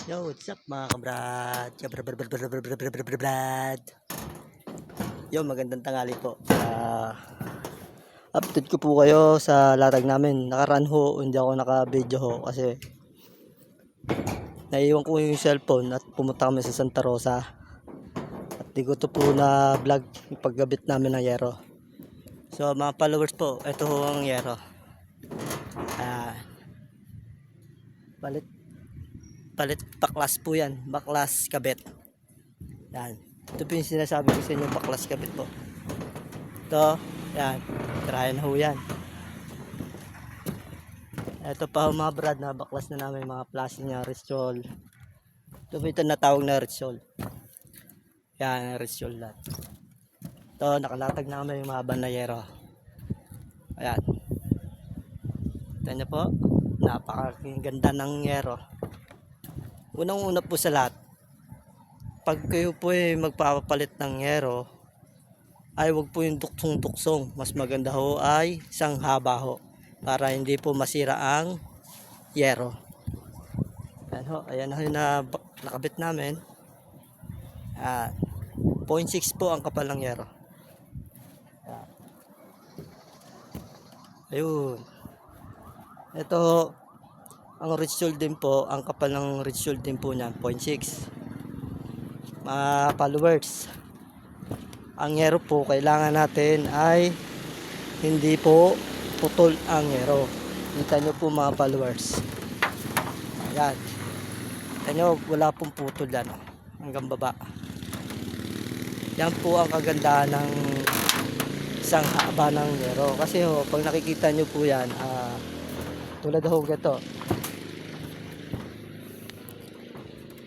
Yo, what's up mga kabrad? Brad. Yo, magandang tanghali po. Update ko po kayo sa latag namin. Nakaraan ho, hindi ako naka-video ho kasi naiiwan ko yung cellphone at pumunta kami sa Santa Rosa. At di ko to po na vlog yung paggabit namin ng yero. So mga followers po, ito ho ang yero. Palit baklas po yan, baklas kabit. Yan, ito po yung sinasabi ko sa inyo, baklas kabit po. Ito, yan, tirayan ho yan. Ito pa mga brad na baklas na namin, mga plastic niya, Ristol. Ito po ito natawag na Ristol. Yan, Ristol lahat. Ito, nakalatag na kami yung mga banayero. Ayan. Ito nyo po, napakaganda ng yero. Unang-una po sa lahat, pag kayo po ay magpapalit ng yero, ay wag po yung duksong-duksong. Mas maganda ho ay isang haba ho, para hindi po masira ang yero. Ayan ho, ayan ho yung nakabit namin. 0.6 po ang kapal ng yero. Ayun. Ito ho, ang Ristol din po, ang kapal ng Ristol din po niya, 0.6. Mga followers, ang yero po kailangan natin ay hindi po putol ang yero. Kita nyo po mga followers. Ayan. Kita nyo, wala pong putol yan. Hanggang baba. Yan po ang kagandahan ng isang haba ng yero. Kasi ho, pag nakikita nyo po yan, tulad ho gato,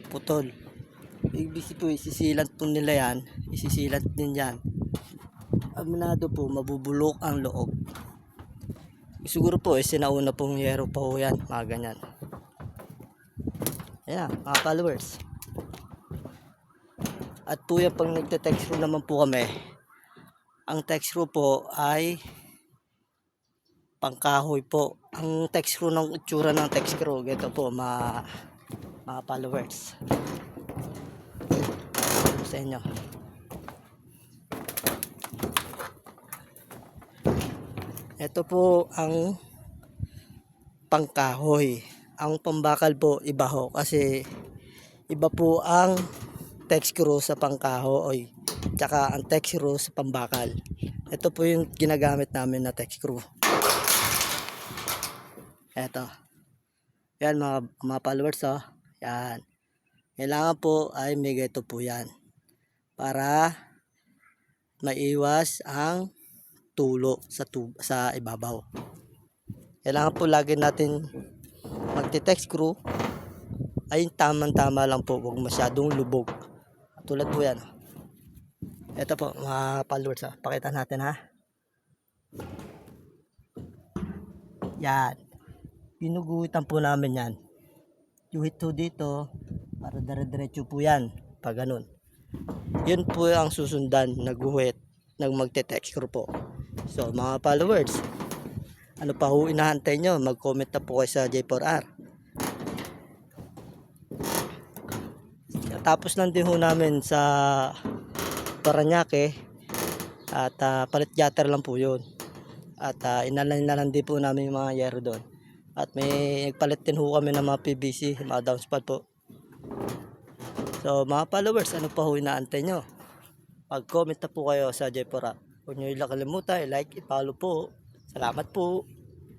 putol. Ibig po isisilat po nila yan, isisilat din yan. Aminado po, mabubulok ang loob. Siguro po, sinauna pong yero pa po yan, mga ganyan. Ayan, mga followers. At po yan, pag nagte-text room naman po kami, ang text room po ay pangkahoy po. Ang text room ng itsura ng text room, ito po, mga followers. Sa inyo. Ito po ang pangkahoy. Ang pambakal po iba ho, kasi iba po ang text screw sa pangkahoy, tsaka ang text screw sa pambakal. Ito po yung ginagamit namin na text screw. Ito. Yan mga followers oh. Yan. Kailangan po ay may ganito po yan, para maiwas ang tulo sa ibabaw. Kailangan po lagi natin magte-text screw ay tamang-tama lang po, huwag masyadong lubog. Tulad po yan. Ito po mga followers, pakita natin ha. Yan. Pinuguhitan po namin yan. Yuhit po dito para dire-diretso po yan pag ganun. Yun po ang susundan na guhit ng magte-text screw po. So mga followers, ano pa ho inahantay nyo? Mag-comment na po kayo sa J4R. Tapos lang din ho namin sa Paranaque at palit yatter lang po yun. At inalan din po namin yung mga yero doon. At may nagpalit din ho kami ng mga PVC, mga downspout po. So mga followers, ano pa ho inaantay nyo? Mag-comment na po kayo sa J4R. Huwag nyo ilang kalimutan, i-like, i-follow po. Salamat po.